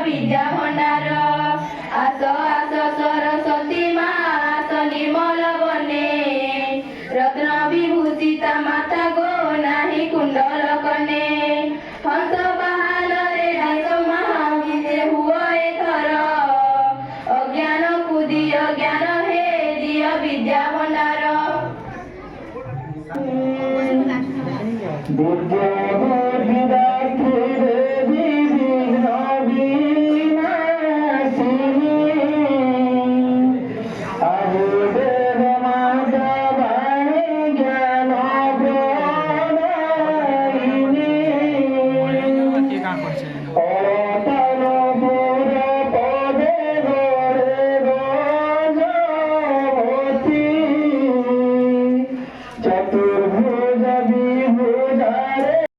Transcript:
विद्या भंडार आस आस सरस्वती मा आस निर्मल बने रत्न विभूषिता माता गो नाही कुंडल कने हंस बाहन रे डाक महाविद्य हुए थर अज्ञान कुदी अज्ञान हे दिय विद्या भंडार